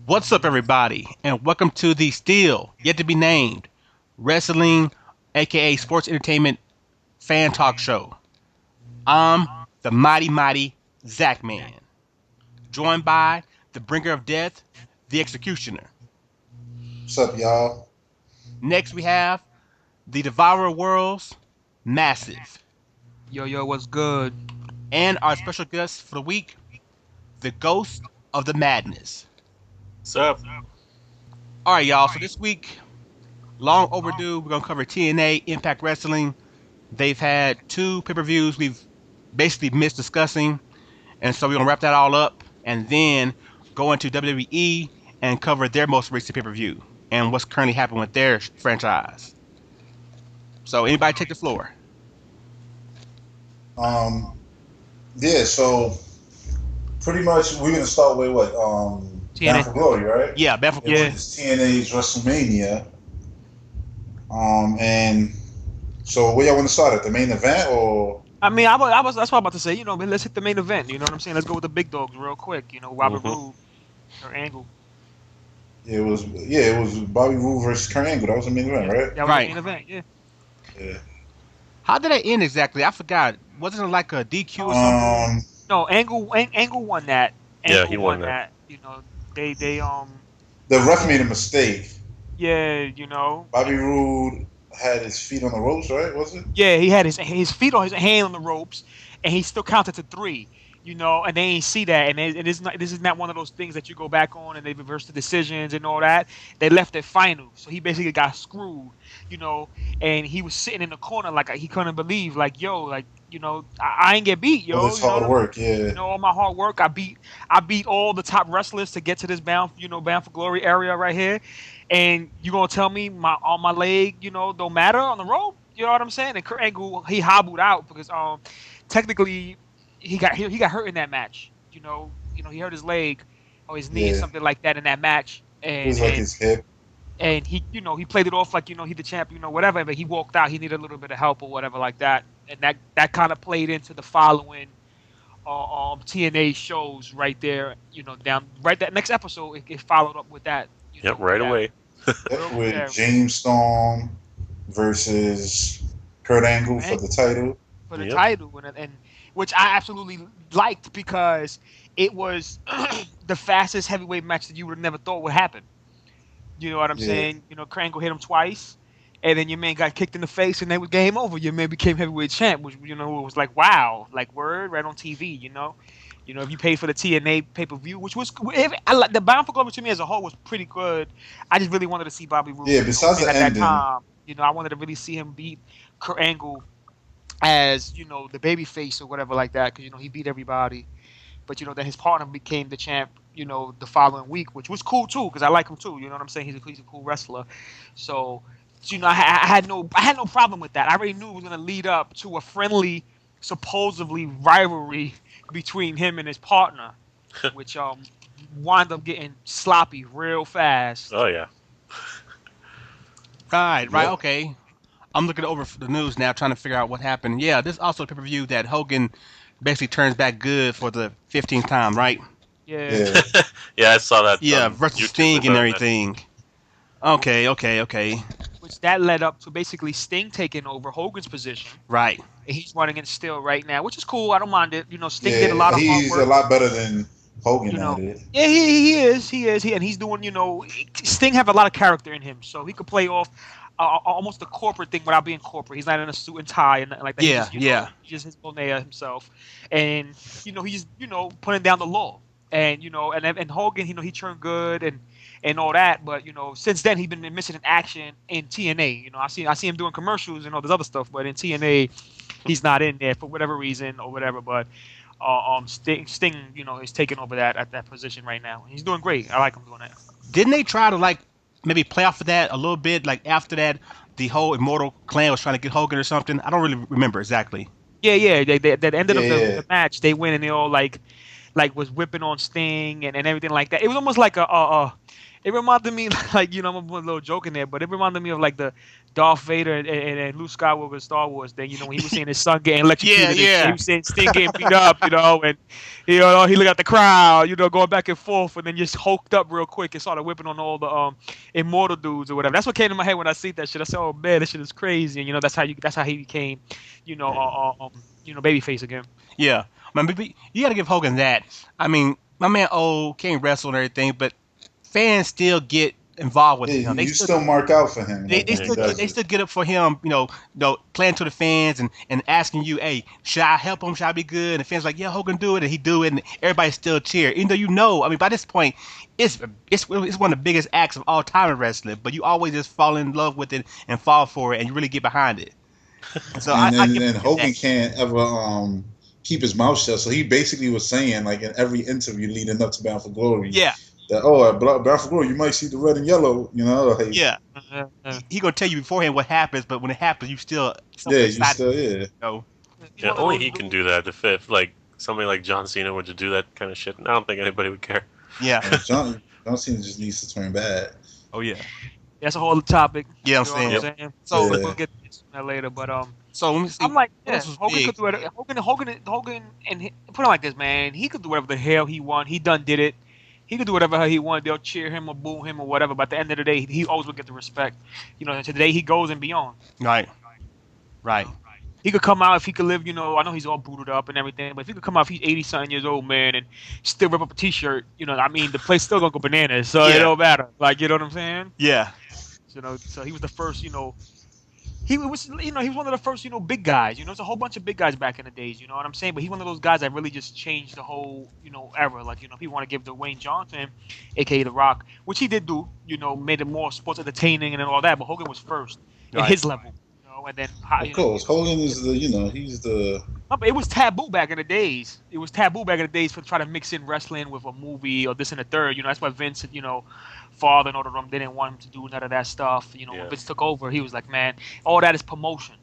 What's up, everybody, and welcome to the still yet to be named wrestling, aka sports entertainment fan talk show. I'm the mighty Zach Man, joined by the bringer of death, the executioner. What's up, y'all? Next, we have the devourer of worlds, Massive, Yo, what's good? and our special guest for the week, the ghost of the madness. What's up? All right, y'all. So this week, long overdue. We're gonna cover TNA, Impact Wrestling. They've had two pay-per-views we've basically missed discussing, and so we're gonna wrap that all up, and then go into WWE and cover their most recent pay-per-view and what's currently happening with their franchise. So, anybody take the floor? Um, yeah, so pretty much we're gonna start with what? TNA. Bound for Glory, right? Yeah, Beth. It was TNA's WrestleMania. And so where y'all want to start at the main event or? I mean, I was that's what I'm about to say. You know, man, let's hit the main event. You know what I'm saying? Let's go with the big dogs real quick. You know, Robert Roode or Angle. It was Bobby Roode versus Kurt Angle. That was the main event, right? That was Right. the main event. Yeah. Yeah. How did that end exactly? I forgot. Wasn't it like a DQ or something? No, Angle won that. Yeah, he won that. You know, they The ref made a mistake. yeah, you know. Bobby Roode had his feet on the ropes, right? Was it? Yeah, he had his feet on his hand on the ropes, and he still counted to 3. You know, and they ain't see that, and it is not. This is not one of those things that you go back on and they reverse the decisions and all that. They left it final, so he basically got screwed. You know, and he was sitting in the corner like he couldn't believe, like yo, like you know, I ain't get beat, yo. All this you know hard what I mean? work, yeah. You know, all my hard work. I beat all the top wrestlers to get to this bound for glory area right here, and you gonna tell me on my leg, you know, don't matter on the rope? You know what I'm saying? And Kurt Angle, he hobbled out because technically he got hurt in that match. You know, he hurt his leg or his knee or Yeah. something like that in that match, It and was like his hip. and he he played it off like he the champ, whatever. But he walked out. He needed a little bit of help or whatever like that, and that kind of played into the following TNA shows right there. Down right that next episode, it followed up with that. Yep, right away. With James Storm versus Kurt Angle for the title. For the Yep. title, and which I absolutely liked because it was the fastest heavyweight match that you would have never thought would happen. You know what I'm Yeah. saying? Kurt Angle hit him twice, and then your man got kicked in the face, and then it was game over. Your man became heavyweight champ, which it was like wow, like word right on TV. If you paid for the TNA pay-per-view, which was the Bound for Glory to me as a whole was pretty good. I just really wanted to see Bobby Roode. Yeah, besides the at ending. that time, I wanted to really see him beat Kurt Angle as the baby face or whatever like that, because he beat everybody. But then his partner became the champ, the following week, which was cool too, because I like him too. You know what I'm saying? He's a cool wrestler. So, I had no problem with that. I already knew it was going to lead up to a friendly, supposedly rivalry between him and his partner, which wound up getting sloppy real fast. Oh yeah. Right, Yep. okay. I'm looking over the news now, trying to figure out what happened. Yeah, this is also a pay-per-view that Hogan basically turns back good for the 15th time, right? Yeah. Yeah. Yeah, I saw that. Yeah, on versus YouTube Sting with and that. everything. Okay. Which that led up to basically Sting taking over Hogan's position. Right. And he's running it still right now, which is cool. I don't mind it. Sting did a lot of hard he's work. a lot better than Hogan You know, at it. Yeah, he is. And he's doing. Sting have a lot of character in him, so he could play off almost the corporate thing without being corporate. He's not in a suit and tie and nothing like that. Yeah, He's just his Bonea himself, and he's putting down the law, and and Hogan, he turned good and all that, but since then he's been missing in action in TNA. I see him doing commercials and all this other stuff, but in TNA he's not in there for whatever reason or whatever. But Sting, is taking over at that position right now. He's doing great. I like him doing that. Didn't they try to maybe play off of that a little bit? Like after that, the whole Immortal Clan was trying to get Hogan or something. I don't really remember exactly. Yeah. They at the end of Yeah. the match, they win and they all like was whipping on Sting and everything like that. It was almost like It reminded me, like, I'm gonna put a little joke in there, but it reminded me of like the Darth Vader and Luke Skywalker Star Wars thing. When he was seeing his son getting electrocuted, and shit. He was seeing Sting getting beat up, and he looked at the crowd, going back and forth, and then just hulked up real quick and started whipping on all the immortal dudes or whatever. That's what came to my head when I see that shit. I said, oh man, this shit is crazy, and that's how he became, babyface again. Yeah, man, you got to give Hogan that. I mean, my man can't wrestle and everything, but fans still get involved with him. They still mark out for him. They still get up for him. Playing to the fans and asking you, hey, should I help him? Should I be good? And the fans like, yeah, Hogan do it, and he do it, and everybody still cheer. Even though I mean, by this point, it's one of the biggest acts of all time in wrestling. But you always just fall in love with it and fall for it, and you really get behind it. So and Hogan can't ever keep his mouth shut. So he basically was saying, like, in every interview leading up to Bound for Glory, that at Bound for Glory you might see the red and yellow, like, he gonna tell you beforehand what happens, but when it happens, you still only he can do that. If like somebody like John Cena were to do that kind of shit, I don't think anybody would care. Yeah, John Cena just needs to turn bad. Oh yeah, that's a whole topic. Yeah, I'm saying. So we'll get to that later, but So let me see. I'm like, Hogan could do it. Hogan, and put it like this, man. He could do whatever the hell he want. He done did it. He could do whatever he wanted. They'll cheer him or boo him or whatever. But at the end of the day, he always would get the respect. Today he goes and beyond. Right. He could come out if he could live. I know he's all booted up and everything, but if he could come out, if he's 80-something years old, man, and still rip up a T-shirt, I mean, the place still gonna go bananas. So it don't matter. Like, you know what I'm saying? Yeah. So he was the first. He was one of the first, big guys. There's a whole bunch of big guys back in the days. You know what I'm saying? But he's one of those guys that really just changed the whole, era. Like, people want to give Dwayne Johnson, aka The Rock, which he did do. Made it more sports entertaining and all that. But Hogan was first at his level. And then of course, Hogan is he's the. No, but it was taboo back in the days. It was taboo back in the days for try to mix in wrestling with a movie or this and the third. That's why Vince, father and all of them, they didn't want him to do none of that stuff. When Vince took over, he was like, man, all that is promotion.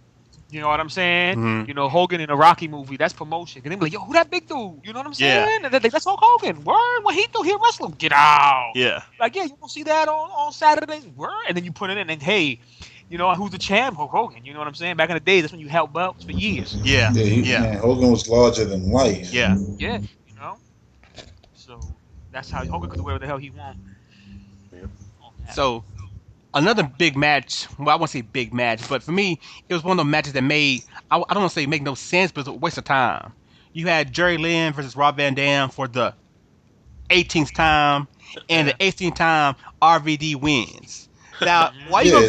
You know what I'm saying? Mm-hmm. Hogan in a Rocky movie, that's promotion. And they be like, yo, who that big dude? You know what I'm saying? And that's Hulk Hogan. Word, what he do? He wrestle. Get out. Yeah. Like, you don't see that on Saturdays. Word, and then you put it in, and hey. Who's the champ? Hulk Hogan. You know what I'm saying? Back in the days, that's when you held belts for years. Yeah. Man, Hogan was larger than life. Yeah. Yeah. So that's how Hogan could do whatever the hell he want. So another big match. Well, I won't say big match, but for me, it was one of those matches that made I don't want to say make no sense, but it was a waste of time. You had Jerry Lynn versus Rob Van Dam for the 18th time, and the 18th time RVD wins. Now, why you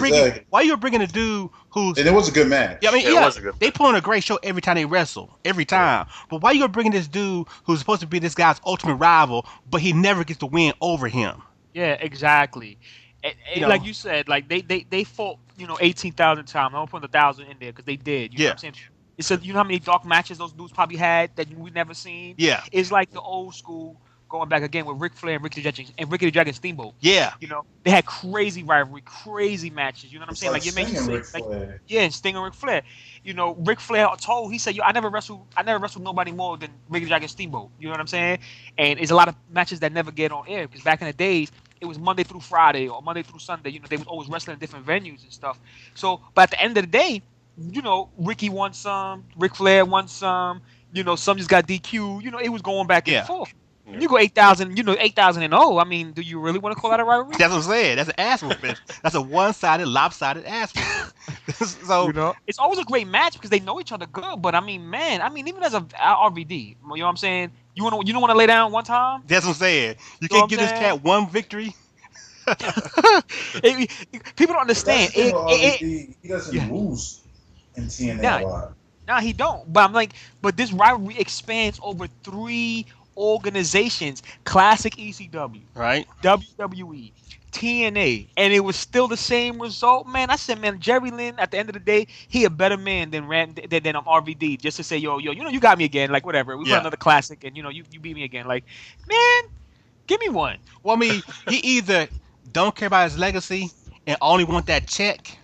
bringing a dude who's... And it was a good match. Yeah, I mean, it was a good they put on a great show every time they wrestle. Every time. But why you gonna bring this dude who's supposed to be this guy's ultimate rival, but he never gets to win over him? Yeah, exactly. Like you said, like they fought, 18,000 times. I'm gonna put 1,000 in there because they did. You know what I'm saying? It's you know how many dark matches those dudes probably had that we never seen? Yeah. It's like the old school... Going back again with Ric Flair and Ricky the Dragon Steamboat. Yeah. They had crazy rivalry, crazy matches. You know what I'm saying? Like you mentioned Ric Flair. And Sting and Ric Flair. Ric Flair he said, I never wrestled nobody more than Ricky the Dragon Steamboat. You know what I'm saying? And it's a lot of matches that never get on air because back in the days it was Monday through Friday or Monday through Sunday. They was always wrestling in different venues and stuff. So, but at the end of the day, Ricky won some, Ric Flair won some. Some just got DQ. It was going back and forth. You go 8,000, 8,000-0. I mean, do you really want to call that a rivalry? That's what I'm saying. That's an ass whooping. That's a one-sided, lopsided ass whooping. So it's always a great match because they know each other good. But I mean, man, even as a RVD, you know what I'm saying? You don't want to lay down one time? That's what I'm saying. You can't give this cat one victory. People don't understand. He doesn't lose in TNA a lot. Nah, he don't. But I'm like, this rivalry expands over 3 organizations: Classic ECW, right? WWE, TNA, and it was still the same result. Man, I said, man, Jerry Lynn, at the end of the day, he a better man than RVD. Just to say, yo, you got me again. Like, whatever. We put another classic, and you beat me again. Like, man, give me one. Well, I mean, he either don't care about his legacy and only want that check,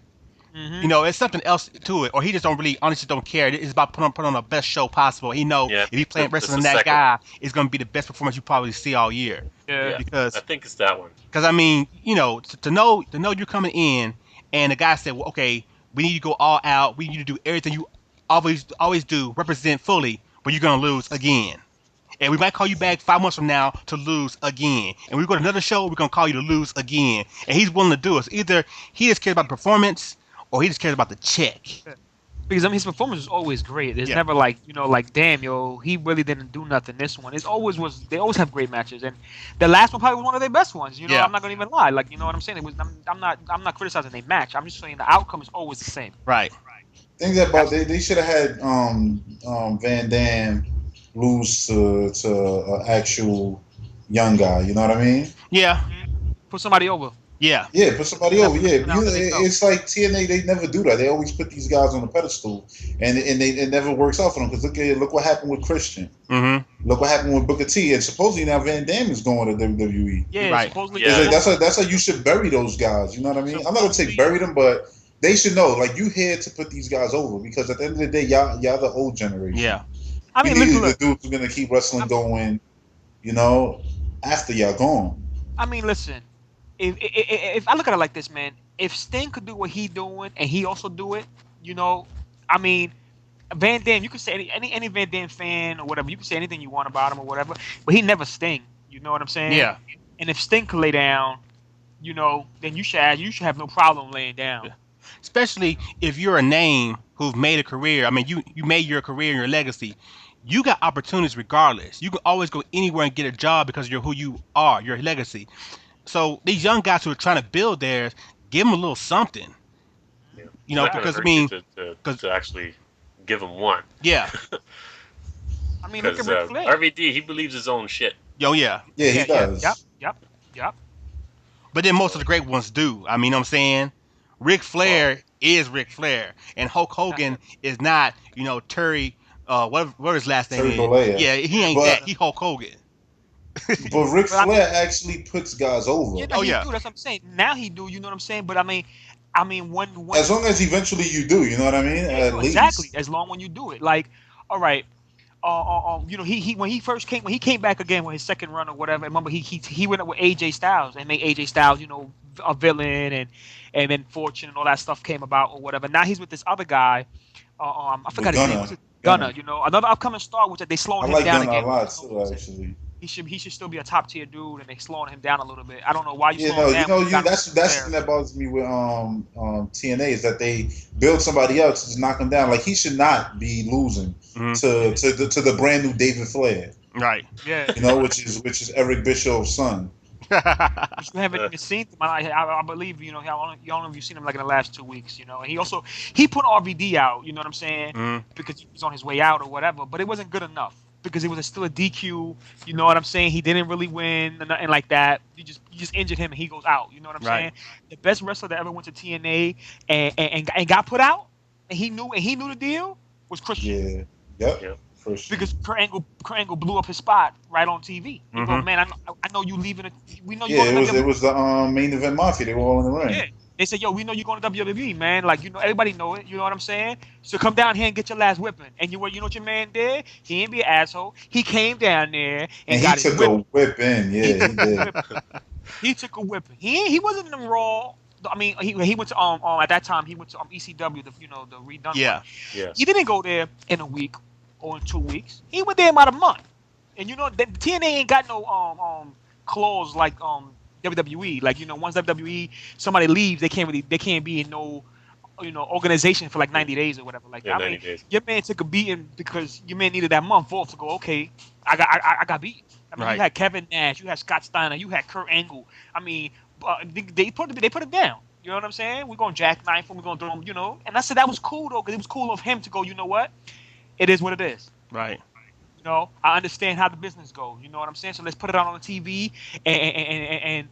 You know, it's something else to it, or he just don't really, honestly, don't care. It's about putting on the best show possible. He know if he playing wrestling that guy, it's gonna be the best performance you probably see all year. Yeah. Because I think it's that one. Because I mean, you know, to know you're coming in, and the guy said, well, okay, we need you to go all out. We need you to do everything you always do, represent fully, but you're gonna lose again. And we might call you back 5 months from now to lose again. And we go to another show, we're gonna call you to lose again. And he's willing to do it. So either he just cares about the performance, or he just cares about the check. Because I mean, his performance was always great. It's never like, you know, like, damn, yo, he really didn't do nothing this one. It always was. They always have great matches, and the last one probably was one of their best ones. You know, I'm not gonna even lie. Like, you know what I'm saying? It was. I'm not criticizing their match. I'm just saying the outcome is always the same. Right. Think about they should have had Van Dam lose to an actual young guy. You know what I mean? Yeah. Put somebody over. Yeah. Yeah, put somebody over. Yeah, it's like TNA. They never do that. They always put these guys on a pedestal, and it never works out for them. Because look what happened with Christian. Mm-hmm. Look what happened with Booker T. And supposedly now Van Dam is going to WWE. Yeah, right. Supposedly. Yeah. Like, that's how you should bury those guys. You know what I mean? I'm not gonna say bury them, but they should know. Like, you here to put these guys over, because at the end of the day, y'all the old generation. Yeah. I mean, the dudes who are gonna keep wrestling going. You know, after y'all gone. I mean, listen. If I look at it like this, man, if Sting could do what he doing and he also do it, you know, I mean, Van Dam, you can say any Van Dam fan or whatever, you can say anything you want about him or whatever, but he never Sting. You know what I'm saying? Yeah. And if Sting could lay down, you know, then you should have no problem laying down. Yeah. Especially if you're a name who've made a career. I mean, you made your career and your legacy. You got opportunities regardless. You can always go anywhere and get a job because you're who you are, your legacy. So these young guys who are trying to build theirs, give them a little something. Yeah. You know, because I mean, to actually give them one. Yeah. I mean, look at Because Ric Flair. RVD, he believes his own shit. Yo, yeah. Yeah, he does. Yep. But then most of the great ones do. I mean, you know what I'm saying? Ric Flair is Ric Flair, and Hulk Hogan is not, you know, Terry. What his last name is? Bollea. Yeah, he ain't that. He Hulk Hogan. But Ric Flair actually puts guys over. Yeah, Oh, yeah. He do, that's what I'm saying. Now he do, you know what I'm saying? But I mean, when as long as eventually you do, you know what I mean? At least. Exactly. As long when you do it, like, all right. You know, he when he came back again with his second run or whatever. Remember, he went up with AJ Styles and made AJ Styles, you know, a villain, and then Fortune and all that stuff came about or whatever. Now he's with this other guy. I forgot his name. Was it Gunner? You know, another upcoming star, which they slowing him down again. I like Gunner a lot too, actually. He should still be a top tier dude, and they slowing him down a little bit. I don't know why you. That's the thing that bothers me with TNA is that they build somebody else to knock him down. Like, he should not be losing to the brand new David Flair. Right. Yeah. You know, which is Eric Bischoff's son. You haven't even seen him. I believe, you know, you only have seen him like in the last 2 weeks, you know. And he put RVD out, you know what I'm saying, because he was on his way out or whatever. But it wasn't good enough because it was still a DQ. You know what I'm saying? He didn't really win or nothing like that. You just injured him and he goes out. You know what I'm saying? The best wrestler that ever went to TNA and got put out and he knew the deal was Christian. Yeah. Yep. Because Kurt Angle blew up his spot right on TV. He goes, man, I know you leaving it. We know you. Yeah, it was the main event mafia. They were all in the ring. Yeah, they said, yo, we know you're going to WWE, man. Like, you know, everybody know it. You know what I'm saying? So come down here and get your last whipping. And you know what your man did? He ain't be an asshole. He came down there and got he took a whipping. Yeah, he did. He took a whipping. He wasn't in the Raw. I mean, he went to at that time he went to ECW, the redone one. Yeah. He didn't go there in a week or in 2 weeks. He went there about a month. And you know, the TNA ain't got no clause like WWE. Like, you know, once WWE somebody leaves, they can't be in no, you know, organization for like 90 days or whatever. Like, yeah, I mean, your man took a beating because your man needed that month off to go, okay, I got beat. I mean, you had Kevin Nash, you had Scott Steiner, you had Kurt Angle. I mean, they put it down. You know what I'm saying? We're gonna jackknife him. We're gonna throw him. You know, and I said that was cool though, because it was cool of him to go. You know what? It is what it is. Right. You know, I understand how the business goes. You know what I'm saying? So let's put it out on the TV and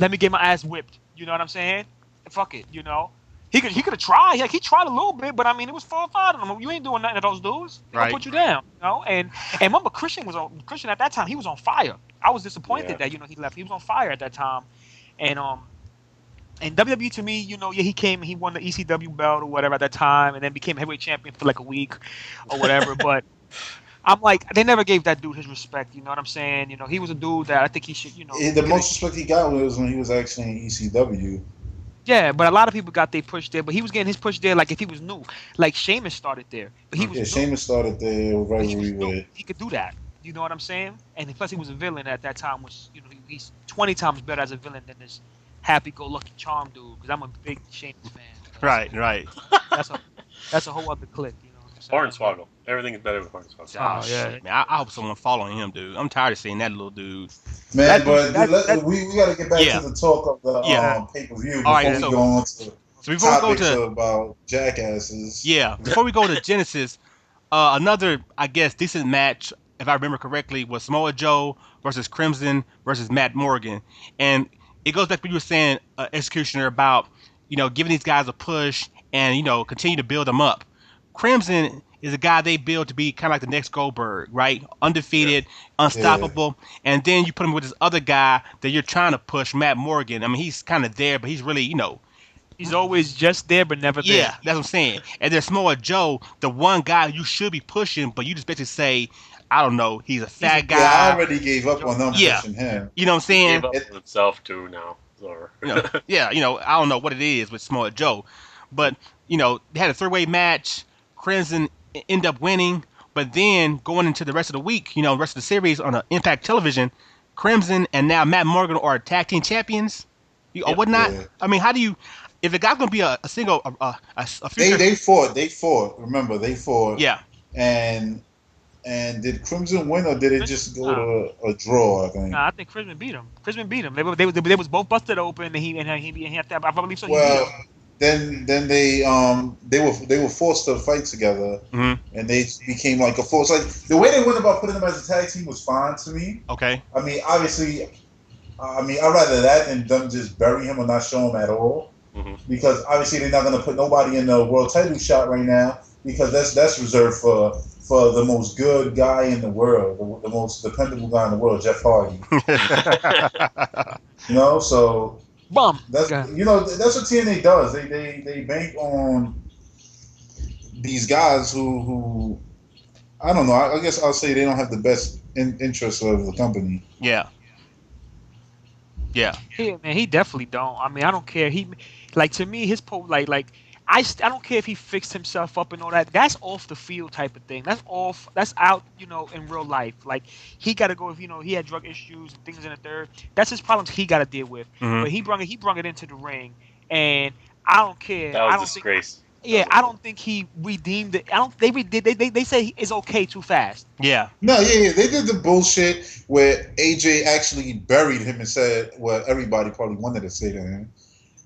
let me get my ass whipped. You know what I'm saying? Fuck it. You know, he could have tried. Like, he tried a little bit, but I mean, it was 4 or 5 of them. You ain't doing nothing to those dudes. They'll put you down. You know, and remember, Christian at that time. He was on fire. I was disappointed that, you know, he left. He was on fire at that time, and And WWE to me, he came and he won the ECW belt or whatever at that time, and then became heavyweight champion for like a week or whatever. But I'm like, they never gave that dude his respect. You know what I'm saying? He was a dude that I think he should. The most respect he got was when he was actually in ECW. Yeah, but a lot of people got their push there, but he was getting his push there like if he was new. Like Sheamus started there, but he was new. Sheamus started there rivalry with. He could do that. You know what I'm saying? And plus, he was a villain at that time. Which he's 20 times better as a villain than this happy-go-lucky charm dude. Because I'm a big Sheamus fan. Right. That's a whole other clique. Hornswoggle. Everything is better with Hornswoggle. Oh shit, man! I hope someone following him, dude. I'm tired of seeing that little dude. Man, we got to get back to the talk of the pay-per-view before we go on to topics about jackasses. Yeah, before we go to Genesis, another, I guess, decent match, if I remember correctly, was Samoa Joe versus Crimson versus Matt Morgan. And it goes back to what you were saying, Executioner, about, giving these guys a push and, continue to build them up. Crimson is a guy they build to be kind of like the next Goldberg, right? Undefeated, unstoppable. Yeah. And then you put him with this other guy that you're trying to push, Matt Morgan. I mean, he's kind of there, but he's really, he's always just there, but never there. Yeah, that's what I'm saying. And there's Samoa Joe, the one guy you should be pushing, but you just basically say, I don't know, he's a fat guy. Yeah, I already gave up on them pushing him. You know what I'm saying? He gave up on himself too now. I don't know what it is with Samoa Joe. But, they had a three-way match. Crimson end up winning, but then going into the rest of the week, the rest of the series on Impact Television, Crimson and now Matt Morgan are tag team champions, or whatnot. Yeah. I mean, how do you, if a guy's gonna be a single, a future... They fought. Remember, they fought. Yeah. And did Crimson win, or did it just go to a draw? I think. Nah, I think Crimson beat him. They was both busted open, and he had that. I believe so. Well. Then they were forced to fight together, and they became like a force. Like the way they went about putting them as a tag team was fine to me. Okay. I mean, obviously, I'd rather that than them just bury him or not show him at all, because obviously they're not going to put nobody in the world title shot right now, because that's reserved for the most good guy in the world, the most dependable guy in the world, Jeff Hardy. So. That's that's what TNA does. They bank on these guys who I don't know. I guess I'll say they don't have the best interests of the company. Yeah. Man, he definitely don't. I mean, I don't care. To me, his I don't care if he fixed himself up and all that. That's off the field type of thing. That's out, in real life. Like, he got to go if, he had drug issues and things in the third. That's his problems he got to deal with. But he brung it into the ring, and I don't care. That was a disgrace. I don't think he redeemed it. They say it's okay too fast. Yeah. No, yeah. They did the bullshit where AJ actually buried him and said what everybody probably wanted to say to him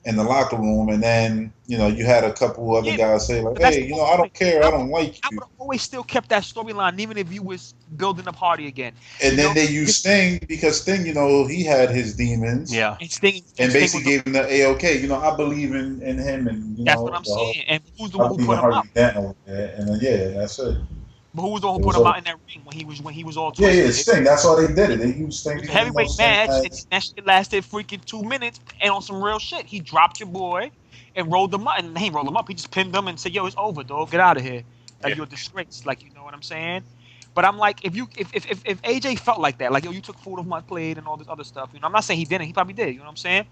in the locker room, and then you had a couple other guys say like, "Hey, I don't care, I don't like you." I would have always still kept that storyline, even if you was building a party again. And then they used Sting because Sting, he had his demons. Yeah. And Sting basically gave him the A-OK. I believe in him, and that's what I'm saying. And who's the one who put him up? And then that's it. But who was the one who put him out in that ring when he was all twisted? Yeah, Sting. That's why they did it. They used Sting. Heavyweight match, and that shit lasted freaking 2 minutes, and on some real shit, he dropped your boy and rolled him up. And he rolled him up. He just pinned him and said, "Yo, it's over, dog. Get out of here. Like you're a disgrace. Like, you know what I'm saying?" But I'm like, if AJ felt like that, like, yo, you took food off my plate and all this other stuff, I'm not saying he didn't. He probably did. You know what I'm saying?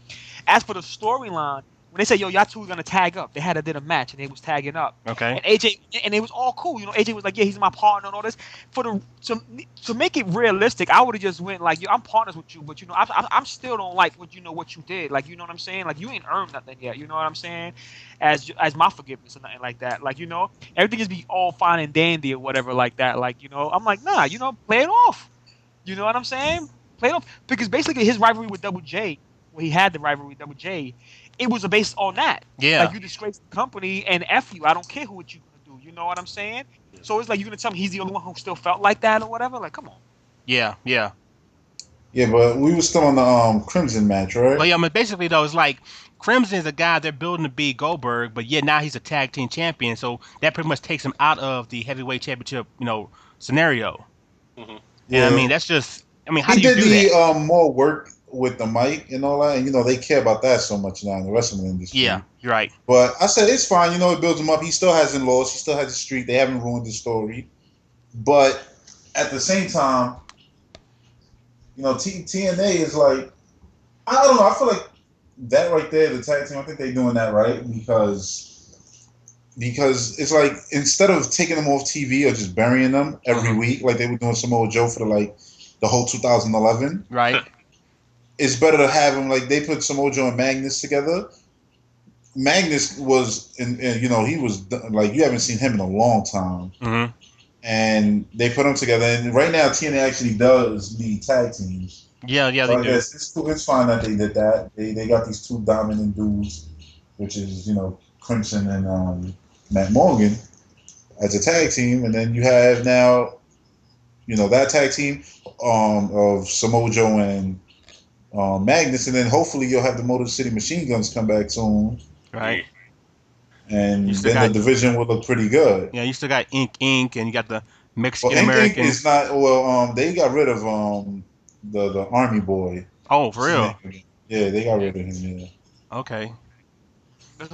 As for the storyline, when they say, yo, y'all two are going to tag up, they did a match, and they was tagging up. Okay. And AJ, and it was all cool. AJ was like, yeah, he's my partner and all this. To make it realistic, I would have just went like, yo, I'm partners with you, but, I'm still don't like what you did. Like, you know what I'm saying? Like, you ain't earned nothing yet. You know what I'm saying? As my forgiveness or nothing like that. Like, everything just be all fine and dandy or whatever like that. Like, I'm like, nah, play it off. You know what I'm saying? Play it off. Because basically his rivalry with Double J, where he had the rivalry with Double J, it was based on that. Yeah. Like, you disgrace the company and F you. I don't care what you're going to do. You know what I'm saying? So it's like, you're going to tell me he's the only one who still felt like that or whatever? Like, come on. Yeah. Yeah, but we were still on the Crimson match, right? Well, yeah, but basically, though, it's like Crimson is a guy they're building to be Goldberg, but yet now he's a tag team champion. So that pretty much takes him out of the heavyweight championship, scenario. Mm-hmm. Yeah. I mean, that's just... I mean, how do you do that? He did the more work with the mic and all that, and they care about that so much now in the wrestling industry. Yeah, you're right. But I said it's fine. It builds him up. He still hasn't lost. He still has a streak. They haven't ruined the story. But at the same time, TNA is like, I don't know. I feel like that right there, the tag team. I think they're doing that right because it's like instead of taking them off TV or just burying them every week like they were doing Samoa Joe for the whole 2011. Right. It's better to have them like they put Samoa Joe and Magnus together. Magnus was, he was like you haven't seen him in a long time, and they put them together. And right now, TNA actually does need tag teams. Yeah, so they I do. guess it's fine that they did that. They got these two dominant dudes, which is Crimson and Matt Morgan as a tag team, and then you have now, that tag team of Samoa Joe and Magnus, and then hopefully you'll have the Motor City Machine Guns come back soon. Right. And then the division will look pretty good. Yeah, you still got Inc. and you got the Mexican Well, American. Inc. is not. Well, they got rid of the Army Boy. Oh, for real? Yeah, they got rid of him. Yeah. Okay.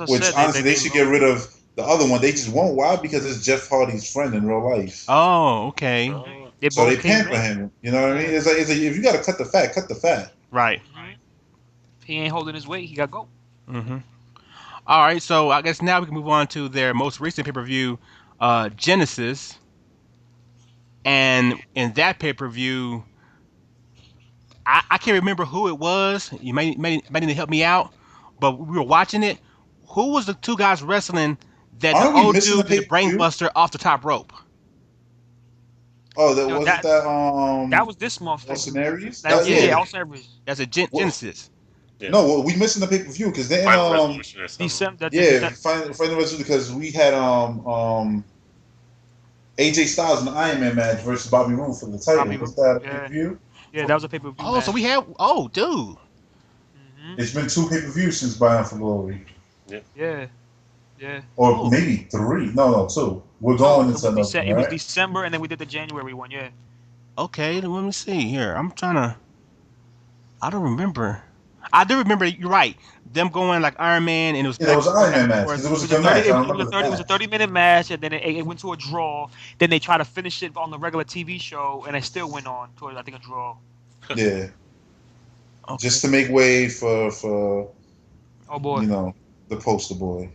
Which honestly, they should get rid of the other one. They just won't. Why? Because it's Jeff Hardy's friend in real life. Oh, okay. So they pamper him. You know what I mean? It's like if you got to cut the fat, cut the fat. Right. If he ain't holding his weight, he got to go. All right, so I guess now we can move on to their most recent pay-per-view, Genesis. And in that pay-per-view, I can't remember who it was. You might need to help me out. But we were watching it. Who was the two guys wrestling that the old dude did the brainbuster off the top rope? Oh, that was this month. Austin Aries? Yeah, Austin Aries. That's a Genesis. Yeah. No, we missing the pay-per-view because they December. Final Resolution because we had AJ Styles in the Iron Man match versus Bobby Roode for the title. Was that a pay-per-view? Yeah, that was a pay-per-view. Oh, so we had dude. It's been 2 pay-per-views since Bound for Glory. Yeah. Or maybe 3. No, 2. We're going into another one, It was December, and then we did the January one. Yeah. Okay, let me see here. I don't remember. I do remember. You're right. Them going like Iron Man, and it was. It was an Iron Man match. It was a good match. It was a 30-minute match, and then it went to a draw. Then they tried to finish it on the regular TV show, and it still went on to I think a draw. Yeah. Okay. Just to make way for oh boy, the poster boy.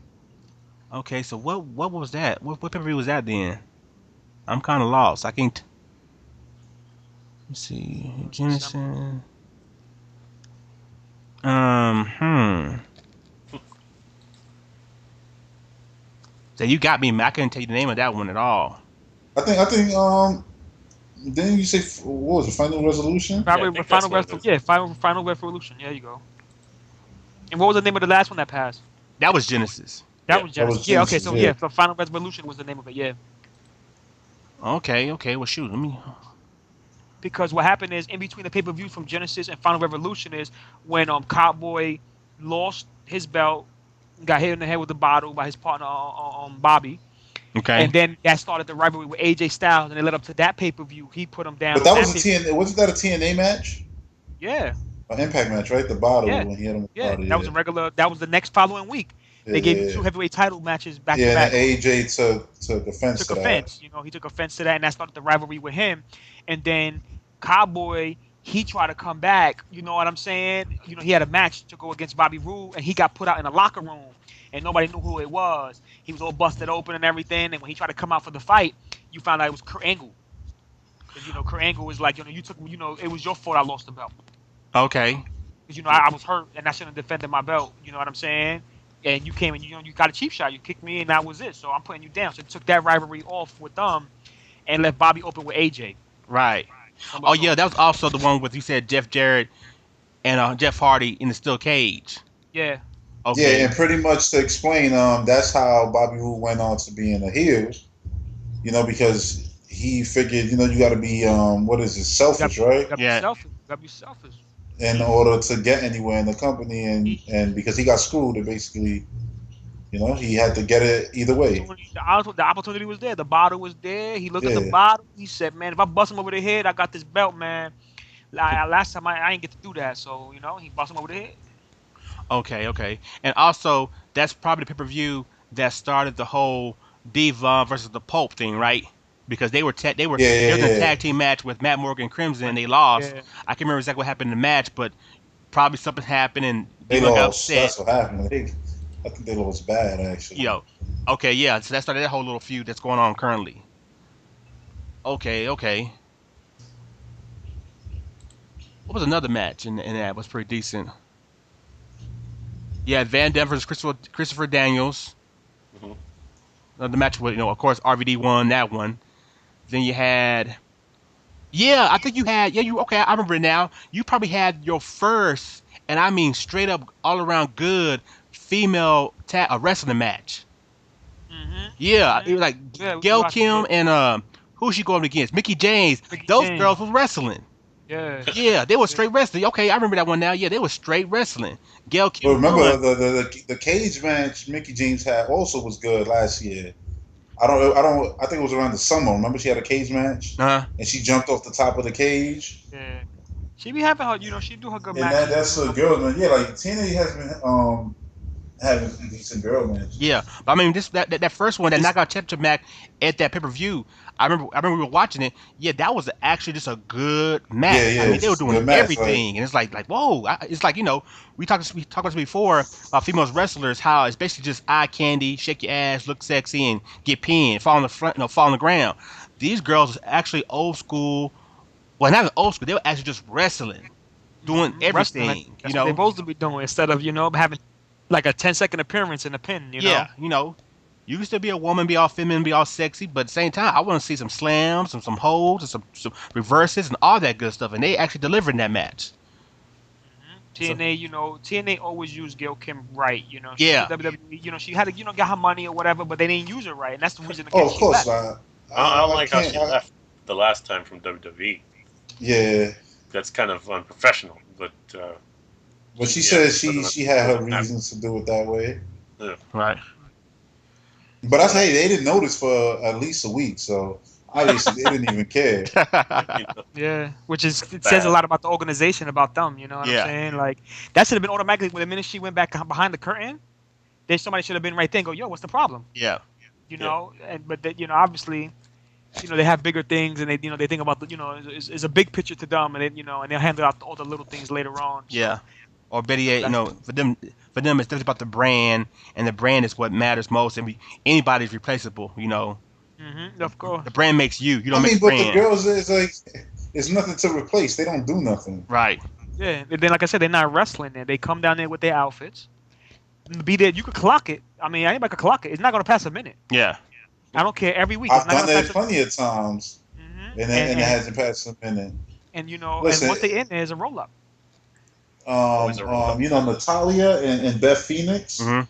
Okay, so what was that? What pay-per-view was that then? I'm kind of lost. I can't. Let's see, Genesis. So you got me. I couldn't tell you the name of that one at all. I think. Didn't you say what was it? Final Resolution? Final Resolution. There you go. And what was the name of the last one that passed? That was Genesis. That was Genesis. Yeah. Okay. So so Final Resolution was the name of it. Yeah. Okay. Well, shoot. Let me. Because what happened is in between the pay-per-view from Genesis and Final Revolution is when Cowboy lost his belt, got hit in the head with a bottle by his partner Bobby. Okay. And then that started the rivalry with AJ Styles, and it led up to that pay-per-view. He put him down. But that was a TNA. Wasn't that a TNA match? Yeah. An Impact match, right? The bottle when he hit him with the bottle. That was a regular. That was the next following week. They gave you 2 heavyweight title matches back to back. Yeah, and AJ took offense to that. He took offense to that, and that started the rivalry with him. And then Cowboy, he tried to come back. You know what I'm saying? He had a match to go against Bobby Roode, and he got put out in a locker room, and nobody knew who it was. He was all busted open and everything. And when he tried to come out for the fight, you found out it was Kurt Angle. Because Kurt Angle was like, you took, it was your fault I lost the belt. Okay. Because I was hurt and I shouldn't have defended my belt. You know what I'm saying? And you came and you got a cheap shot. You kicked me and that was it. So I'm putting you down. So it took that rivalry off with them and left Bobby open with AJ. Right. Oh yeah, that was also the one with you said Jeff Jarrett and Jeff Hardy in the steel cage. Yeah. Okay. Yeah, and pretty much to explain, that's how Bobby Roode went on to being a heel. Because he figured, you got to be selfish, right? You got to be selfish. In order to get anywhere in the company, and because he got screwed, it basically, he had to get it either way. The opportunity was there. The bottle was there. He looked at the bottle. He said, "Man, if I bust him over the head, I got this belt, man." Last time I didn't get to do that, so he bossed him over the head. Okay. And also, that's probably the pay-per-view that started the whole Devon versus the Pope thing, right? Because they were in a Yeah. tag team match with Matt Morgan and Crimson, and they lost. Yeah. I can't remember exactly what happened in the match, but probably something happened, and They Devon got lost. upset. That's what happened. I think they lost bad actually. Okay, yeah. So that started that whole little feud that's going on currently. Okay. What was another match in that was pretty decent? Yeah, Van Dam versus Christopher Daniels. Mhm. The match with of course RVD won that one. Then you had, yeah, I think you had, yeah, you okay? I remember it now. You probably had your first, and I mean straight up all around good female wrestling match. Yeah, it was like Yeah, we Gail watched Kim it. and who's she going against? Mickey James. Mickey Those James. girls was wrestling. Yeah. Yeah, they were straight wrestling. Okay, I remember that one now. Yeah, they were straight wrestling. Gail But Kim remember won. the cage match Mickey James had also was good last year. I think it was around the summer. Remember she had a cage match Uh-huh. and she jumped off the top of the cage. Yeah. She be having her, she do her good And matches. that's a girl man. Yeah, like TNA has been having decent girl matches. Yeah, but I mean, that first one, that knockout championship match at that pay-per-view, I remember we were watching it. Yeah, that was actually just a good match. Yeah, I mean, they were it's a doing good match, everything, and it's like whoa. It's like we talked about this before about female wrestlers, how it's basically just eye candy, shake your ass, look sexy, and get pinned, fall on the front, fall on the ground. These girls was actually old school. Well, not even old school. They were actually just wrestling, doing Wrestling, like, everything. that's what they're supposed to be doing instead of having like a 10-second appearance in a pin. Yeah, you can still be a woman, be all feminine, be all sexy, but at the same time, I want to see some slams, some holds, and some reverses, and all that good stuff. And they actually delivered in that match. TNA, TNA always used Gail Kim right. She Yeah. was WWE. She had to, get her money or whatever, but they didn't use her right, and that's the reason Oh, again of she course left. I don't I like how can't. she left the last time from WWE. Yeah, That's kind of unprofessional, but but she yeah, said she had her reasons to do it that way. Right. But I say they didn't notice for at least a week, so obviously they didn't even care. Yeah, which it says a lot about the organization, about them. You know what Yeah. I'm saying? Like that should have been automatically when the minute she went back behind the curtain, then somebody should have been right there and go, "Yo, what's the problem?" Yeah. But obviously, they have bigger things, and they think about it's a big picture to them, and and they'll handle out all the little things later on. So, Yeah. Or better yet, for them it's definitely about the brand, and the brand is what matters most. And anybody's replaceable. of course. The brand makes you. You don't I mean, make the but the brand. girls is like, it's nothing to replace. They don't do nothing. Right. Yeah, and then like I said, they're not wrestling there. They come down there with their outfits. Be there. You could clock it. I mean, anybody could clock it. It's not going to pass a minute. Yeah. I don't care. Every week, I've it's not done going to that pass plenty of times, and it hasn't passed a minute. And Listen, and once they in there is a roll up. Natalia and Beth Phoenix, Mhm.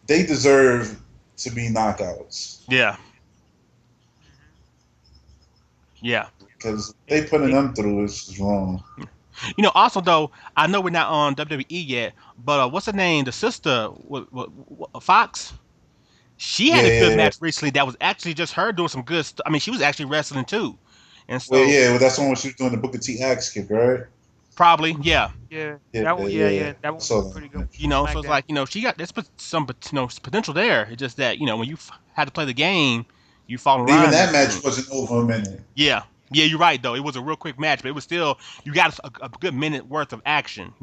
they deserve to be knockouts Yeah. Yeah. because they putting them through is wrong. Also though, I know we're not on WWE yet, but what's her name? The sister, Fox. She had a good match recently. That was actually just her doing some good stuff. I mean, she was actually wrestling too, and so That's the one where she was doing the Booker T axe kick, right? probably, yeah. That one was pretty good. So it's like she got some potential there. It's just that when you had to play the game, you fall in line. Even that match wasn't over a minute. Yeah, you're right though. It was a real quick match, but it was still you got a good minute worth of action.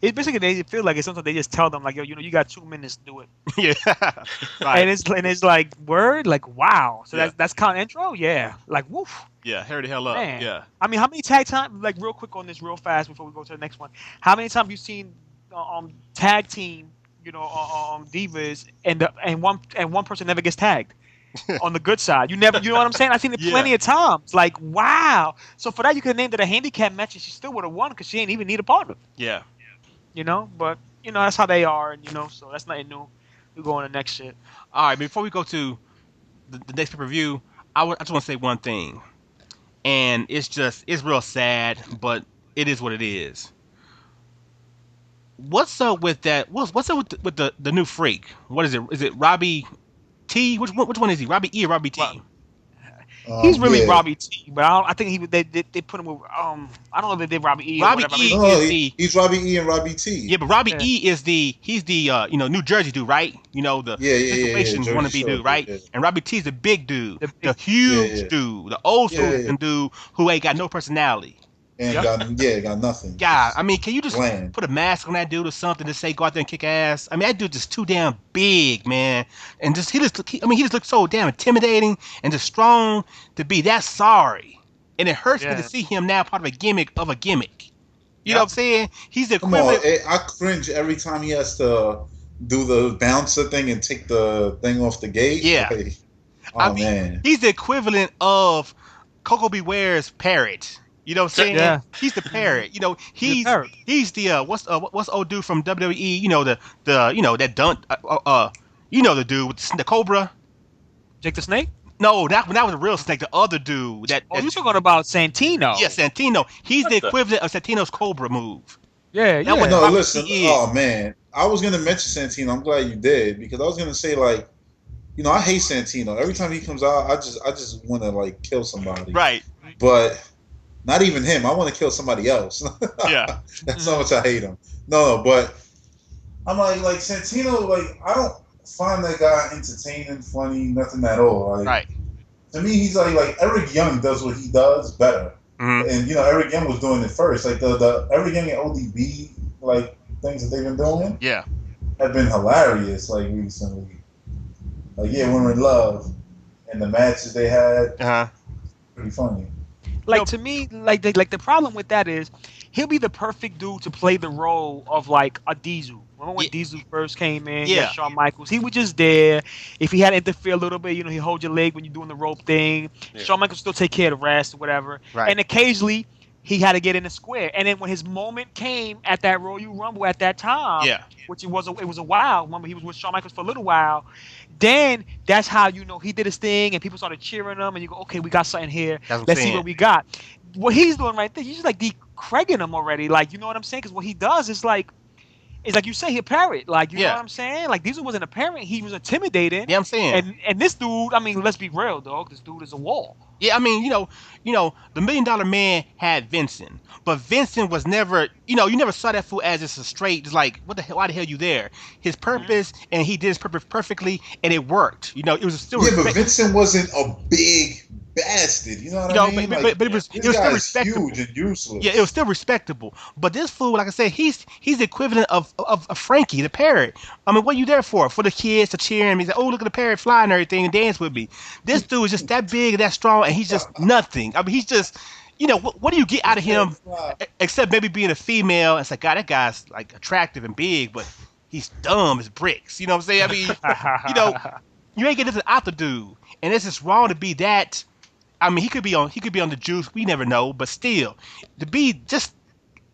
It's basically they feel like it's something they just tell them like, yo, you got 2 minutes to do it. Yeah, right. And it's like word, like wow. So Yeah. that's kind of intro, yeah. Like woof. Yeah, hurry the hell up. Man. Yeah. I mean, how many tag time? Like real quick on this, real fast before we go to the next one. How many times you seen tag team, divas, and one person never gets tagged? On the good side, you know what I'm saying? I've seen it plenty of times. Like wow. So for that, you could have named it a handicap match, and she still would have won because she ain't even need a partner. Yeah. But that's how they are, and so that's nothing new. We go on to the next shit. All right, before we go to the next pay-per-view, I just want to say one thing, and it's real sad, but it is what it is. What's up with that? What's up with the new freak? What is it? Is it Robbie T? Which one is he? Robbie E or Robbie T? He's really Yeah. Robbie T, but I think they put him with I don't know if they did Robbie E or Robbie whatever. I E mean, No, is the he's Robbie E and Robbie T. yeah, but Robbie yeah, E is he's the New Jersey dude, right? The Yeah. situation Jersey wannabe Shore dude, dude. right? And Robbie T's the big dude, the the big, Yeah, huge yeah, dude, the old yeah, school yeah. dude who ain't got no personality. And yep, got nothing. God, Just I mean, can you just bland. put a mask on that dude or something to say go out there and kick ass? I mean, that dude just too damn big, man, and just he just looks so damn intimidating and just strong to be that sorry, and it hurts me to yeah, see him now part of a gimmick of a gimmick. You know what yep, I'm saying? He's the Come on, equivalent. I cringe every time he has to do the bouncer thing and take the thing off the gate. Yeah, Like, I oh mean, man. he's the equivalent of Coco Beware's parrot. You know what I'm saying? yeah. He's the hmm parrot. He's a parrot. He's the what's old dude from WWE? The that dunk the dude with the cobra. Jake the Snake. No, that was a real snake. The other dude Oh, you talking about Santino? yeah, Santino. He's the What the? equivalent of Santino's cobra move. Yeah, That what yeah. No, Robbie listen. E is. Oh man, I was gonna mention Santino. I'm glad you did because I was gonna say like, I hate Santino. Every time he comes out, I just want to like kill somebody. Right. But not even him. I want to kill somebody else. Yeah. That's how much I hate him. No, but I'm like Santino. Like I don't find that guy entertaining, funny, nothing at all. Like Right. to me, he's like Eric Young does what he does better. Mm-hmm. And Eric Young was doing it first. Like the Eric Young and ODB like things that they've been doing Yeah. have been hilarious. Like recently, like We're in Love, and the matches they had Uh-huh. pretty funny. Like to me, like the problem with that is he'll be the perfect dude to play the role of like a Diesel. Remember when Yeah. Diesel first came in? Yeah. Shawn Michaels. He was just there. If he had to interfere a little bit, he hold your leg when you're doing the rope thing. Yeah. Shawn Michaels still take care of the rest or whatever. Right. And occasionally he had to get in the square. And then when his moment came at that Royal Rumble at that time, Yeah. which it was a while. Remember, he was with Shawn Michaels for a little while. Then that's how he did his thing, and people started cheering him, and you go, okay, we got something here. That's what I'm Let's see saying. what we got. What he's doing right there, he's just like decragging him already. Like, you know what I'm saying? Because what he does is like you say, he a parrot. Like, you know Yeah. what I'm saying? Like, Diesel wasn't a parrot. He was intimidating. Yeah, I'm saying. And this dude, I mean, let's be real, dog. This dude is a wall. Yeah, I mean, the $1 Million Man had Vincent, but Vincent was never, you never saw that fool as just a straight, just like, what the hell, why the hell you there? His purpose, and he did his purpose perfectly, and it worked. It was still Yeah, but Vincent wasn't a big bastard. You know what I mean? but it was This still guy is respectable. huge and useless. Yeah, it was still respectable. But this fool, like I said, he's the equivalent of Frankie, the parrot. I mean, what are you there for? For the kids to cheer him. He's like, oh, look at the parrot fly and everything and dance with me. This dude is just that big and that strong, and he's just nothing. I mean, he's just, what do you get out of him except maybe being a female? It's like, God, that guy's like attractive and big, but he's dumb as bricks. You know what I'm saying? I mean, you ain't getting this out the dude, and it's just wrong to be that. I mean, he could be on the juice. We never know, but still, to be just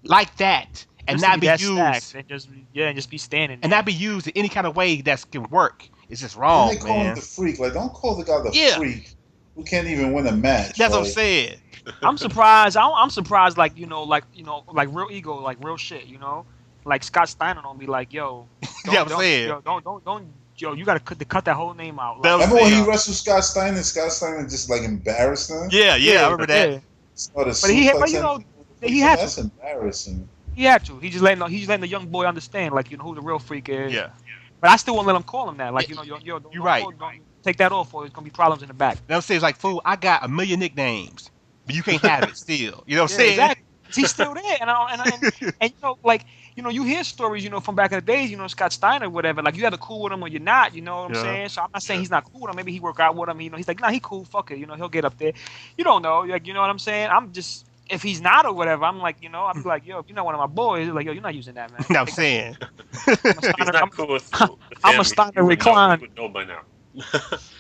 like that and Just to not be that used stacked and just be standing and there. not be used in any kind of way that can work. It's just And wrong, they call him man. the freak. Like, don't call the guy the Yeah. freak who can't even win a match. That's what I'm Like, saying. I'm surprised. I'm surprised. Like like real ego, like real shit. Like Scott Steiner don't be like, yo, Yeah, I'm saying. yo, don't, yo, you gotta cut that whole name out. That Like, was- Remember when he Yeah. wrestled Scott Steiner? And Scott Steiner just like embarrassed him. Yeah, I remember that. yeah. Started But he had- but, suplexing him. he had to. That's embarrassing. He had to. He's just letting the young boy understand, like, who the real freak is. Yeah. But I still won't let him call him that. Like, yo, don't, You're right. don't take that off, or there's gonna be problems in the back. That I'm saying, it's like, fool, I got a million nicknames, but you can't have it still. You know what I'm Yeah, saying? exactly. He's still there, and like, you hear stories, from back in the days, Scott Steiner, whatever. Like, you either cool with him or you're not. You know what I'm Yeah. saying? So I'm not saying he's not cool with him. Maybe he work out with him. He's like, nah, he cool. Fuck it. He'll get up there. You don't know. Like, you know what I'm saying? I'm just, if he's not or whatever, I'm like, I'd be like, yo, if you're not one of my boys, like, yo, you're not using that, man. You know what I'm saying? He's not cool with the I'm a family. Steiner You would recline. know- you would know by now.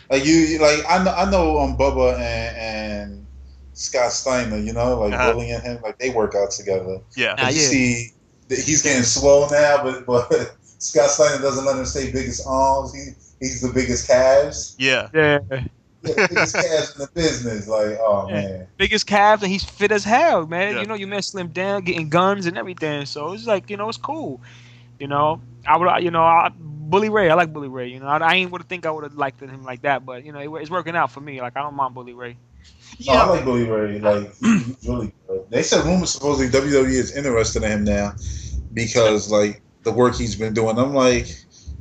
Like like I know Bubba and Scott Steiner, like Uh-huh. bullying him, like they work out together. Yeah. Nah, You yeah. see that he's getting swole now, but Scott Steiner doesn't let him say biggest arms. He's the biggest calves. Yeah. Yeah. Yeah, biggest calves in the business. Like, oh Yeah. man. Biggest calves, and he's fit as hell, man. Yeah. You man slim down, getting guns and everything. So it's like, it's cool. I would, Bully Ray. I like Bully Ray. I ain't would think I would have liked him like that, but it's working out for me. Like, I don't mind Bully Ray. No, I Yeah. like Billy Ray. Like he's really good. They said rumors supposedly WWE is interested in him now because like the work he's been doing. I'm like,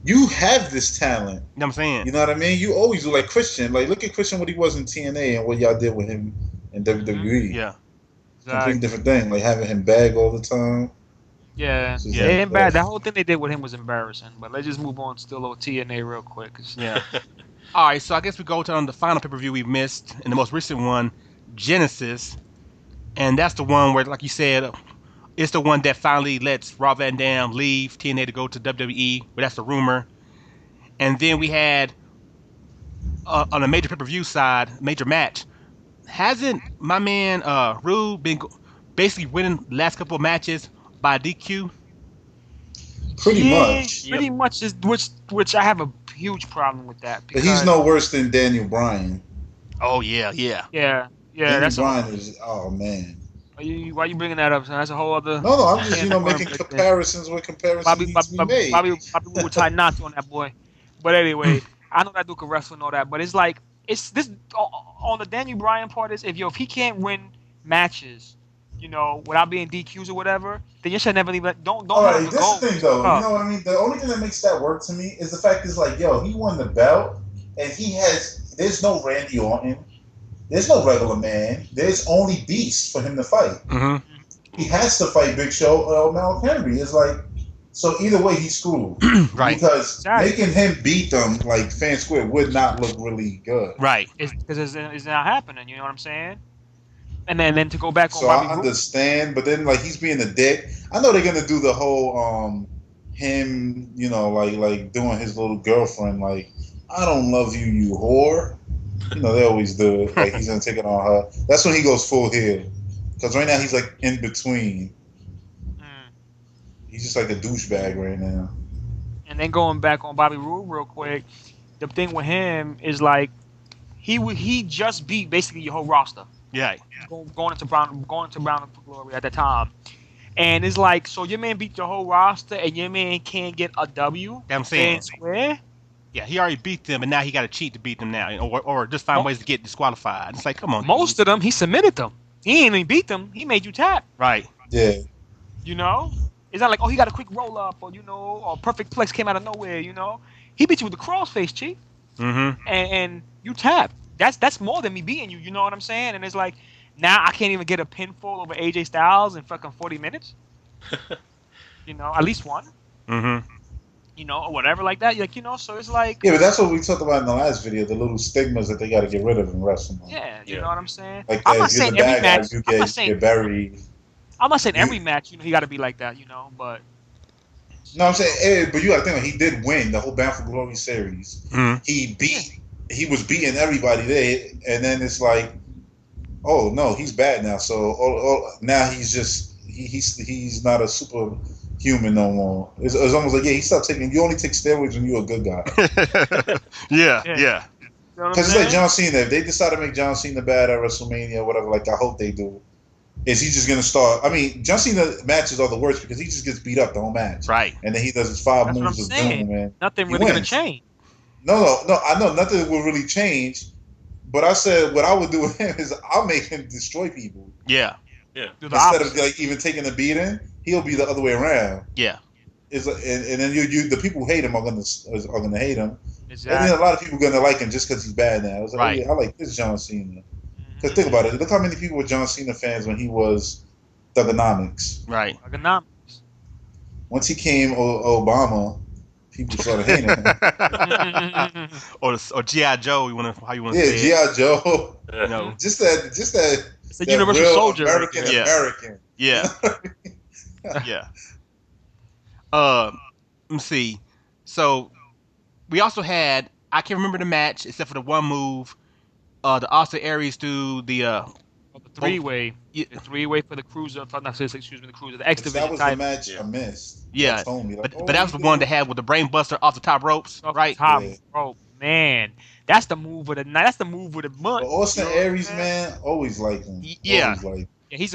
you have this talent. You know what I'm saying? You know what I mean? You always do like Christian. Like look at Christian what he was in TNA and what y'all did with him in WWE. Yeah. Completely Exactly. different thing. Like having him bag all the time. Yeah. It's just Yeah. They like, embarrassed. That whole thing they did with him was embarrassing. But let's just move on still over TNA real quick. 'Cause Yeah. All right, so I guess we go to the final pay-per-view we missed, and the most recent one, Genesis, and that's the one where, like you said, it's the one that finally lets Rob Van Dam leave TNA to go to WWE. But that's the rumor. And then we had on a major pay-per-view side, major match. Hasn't my man Rude been basically winning the last couple of matches by DQ? pretty yeah, much. Yep. pretty much is which I have a huge problem with that But because he's no worse than Daniel Bryan. Oh yeah, yeah. yeah, Daniel that's Bryan is man. why you bringing that up? Son? That's a whole other. No, I'm just can of making worms right there. comparisons where comparisons Bobby, need Bobby, to be made. Bobby would tie knots on that boy. But anyway, I know that dude can wrestle and all that, but it's like it's this on the Daniel Bryan part is if he can't win matches, without being DQs or whatever, then you should never leave. Don't All let right, him this go. is the thing though. You Up. know what I mean? The only thing that makes that work to me is the fact is like, yo, he won the belt, and there's no Randy Orton, there's no regular man, there's only Beast for him to fight. Mm-hmm. He has to fight Big Show or Mal Henry. It's like, so either way, he's screwed. Right. Because Exactly. making him beat them like fan square would not look really good. Right. Because it's not happening. You know what I'm saying? And then to go back on So Bobby I Roode, understand, but then like he's being a dick. I know they're gonna do the whole him, like doing his little girlfriend, like, I don't love you, you whore. They always do it. Like he's gonna take it on her. That's when he goes full heel. Because right now he's like in between. mm. He's just like a douchebag right now. And then going back on Bobby Roode real quick, the thing with him is like he just beat basically your whole roster. Yeah. Going into Brown for Glory at the time. And it's like, so your man beat your whole roster and your man can't get a W? I'm saying. Fan square? Yeah, he already beat them, and now he got to cheat to beat them now, or just find ways to get disqualified. It's like, come on. Most of them, he submitted them. He ain't even beat them. He made you tap. Right. Yeah. It's not like, oh, he got a quick roll up, or perfect plex came out of nowhere. He beat you with the crossface, Chief, Mm-hmm. and you tap. That's more than me beating you. You know what I'm saying? And it's like, now I can't even get a pinfall over AJ Styles in fucking 40 minutes. At least one. Mm-hmm. Or whatever like that. So it's like, Yeah, but that's what we talked about in the last video, the little stigmas that they got to get rid of in wrestling. yeah, you Yeah. know what I'm saying? Like I'm that, not if you're saying the every bad guy, match. you I'm not saying get buried. I'm not saying every match. He got to be like that. But No, I'm saying, but you got to think, he did win the whole Bound for Glory series. Mm-hmm. He was beating everybody there, and then it's like, oh no, he's bad now. So now he's just he's not a superhuman no more. It's almost like, yeah, he stopped taking. You only take steroids when you're a good guy. Yeah. Yeah. Yeah. you know what I'm Because it's like saying? John Cena. If they decide to make John Cena bad at WrestleMania or whatever, like I hope they do, is he just gonna start? I mean, John Cena matches are the worst because he just gets beat up the whole match, Right. and then he does his 5 That's what moves I'm of saying. doom, man. Nothing He really gonna wins. change. No. I know nothing will really change. But I said what I would do with him is I'll make him destroy people Yeah. Do the instead of opposite. like even taking a beating. He'll be the other way around. Yeah. And then the people who hate him are gonna hate him. Exactly. And then a lot of people are gonna like him just because he's bad now. It's like, Right. oh, yeah, I like this John Cena. Because Mhm. think about it. Look how many people were John Cena fans when he was Thugonomics. Right. Economics. Once he came Obama, people started hating him. or G.I. Joe, how you want to Yeah, say it? G.I. Joe. You know. Just that It's a that universal real soldier. Right American there. Yeah. American. Yeah. Yeah. Let me see. So we also had, I can't remember the match except for the one move. The Austin Aries do the The three-way. yeah, The three-way for the cruiser. Excuse me, the cruiser. The X That division was the type. match Yeah. I missed. Yeah, They told me, like, but that was the one that had with the brain buster off the top ropes, Off the right? top Yeah. rope. Man, that's the move of the night. That's the move of the month. But Austin You know what I'm Aries, saying? man, always liked him. Yeah. Always liked him. Yeah, he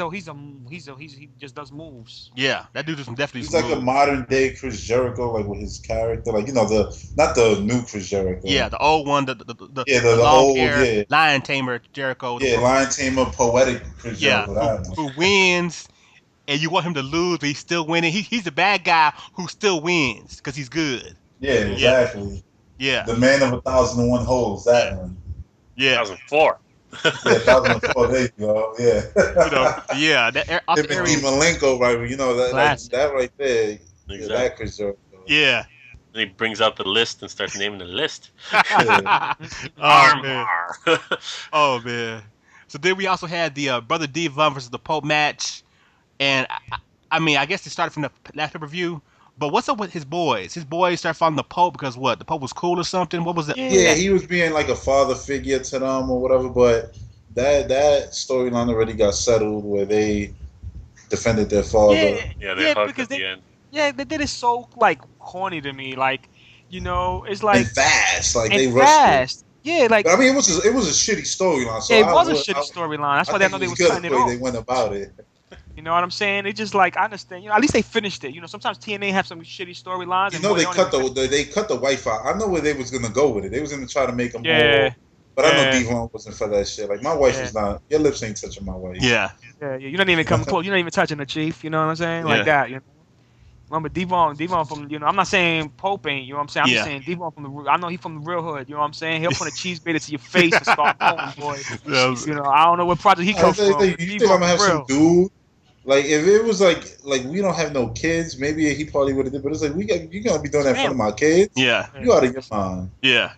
just does moves. Yeah, that dude does definitely He's some like a moves. modern day Chris Jericho, like with his character, like not the new Chris Yeah, Jericho. the old one, Yeah, the the long old, hair yeah, lion tamer Jericho. yeah, Lion Tamer, poetic Chris Yeah, Jericho. That one. who wins, and you want him to lose, but he's still winning. He's the bad guy who still wins because he's good. Yeah, Yeah, exactly. yeah, The man of 1,001 holes. That one. yeah. 2004. Yeah, 1,004. There you go. Yeah. Yeah. That Him also and Aries Malenko, right? That like Classic. that right there. Yeah, Exactly. that Chris Jericho. Yeah. And he brings out the list and starts naming the list. Yeah. Oh man. Armbar. Oh man. So then we also had the Brother D-Von versus the Pope match, and I mean, I guess they started from the last pay-per-view. But what's up with his boys? His boys started following the Pope because what? The Pope was cool or something? What was it? Yeah, Yeah. he was being like a father figure to them or whatever, but that storyline already got settled where they defended their father. Yeah, they Yeah, hugged because at the end. they did it so like corny to me. Like, it's And like fast, like and they rushed it. fast. Yeah, like But I mean, it was a shitty storyline. So yeah, it was a shitty storyline. That's I why they think know it they was was good cutting the it way off. they went about it. You know what I'm saying? It just like I understand. At least they finished it. Sometimes TNA have some shitty storylines. You And know, boy, they don't cut even- the Wi-Fi. I know where they was gonna go with it. They was gonna try to make them Yeah, all. But I know yeah, D-Von wasn't for that shit. Like my wife yeah, is not. Your lips ain't touching my wife. Yeah. yeah. You're not even coming close. You're not even touching the chief. You know what I'm saying? Like Yeah. that. Remember Devon from I'm not saying Pope ain't. You know what I'm saying? I'm just Yeah. saying Devon from the. I know he from the real hood. You know what I'm saying? He'll put a cheese grater to your face and start going, boy. Yeah. I don't know what project he comes from. You think I'm gonna have some dude? Like if it was like we don't have no kids, maybe he probably would have did. But it's like you gonna be doing that in front of my kids? Yeah. You out of your mind. Yeah.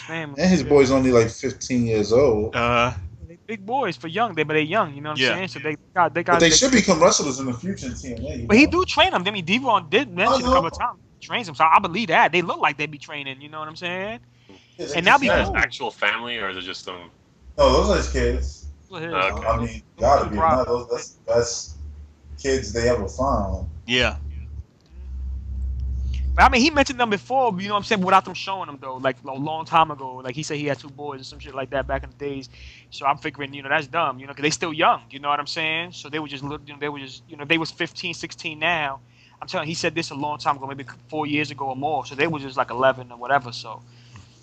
Family. And his boy's only like 15 years old. They big boys for young. But they young. You know what I'm Yeah. saying? So they got. But they should become wrestlers in the future in TNA. But he do train them. I mean, Devon did mention a couple of times. He trains them, so I believe that. They look like they be training. You know what I'm saying? Yeah, And that'll be Is that his cool. actual family, or is it just some? No, those are his kids. Okay. I mean, gotta be. Not those. That's the best kids they ever found. Yeah. But I mean, he mentioned them before, you know what I'm saying, without them showing them, though, like a long time ago. Like he said he had 2 boys or some shit like that back in the days. So I'm figuring, that's dumb, because they still young, you know what I'm saying? So they were just, they was 15, 16 now. I'm telling you, he said this a long time ago, maybe 4 years ago or more. So they were just like 11 or whatever. So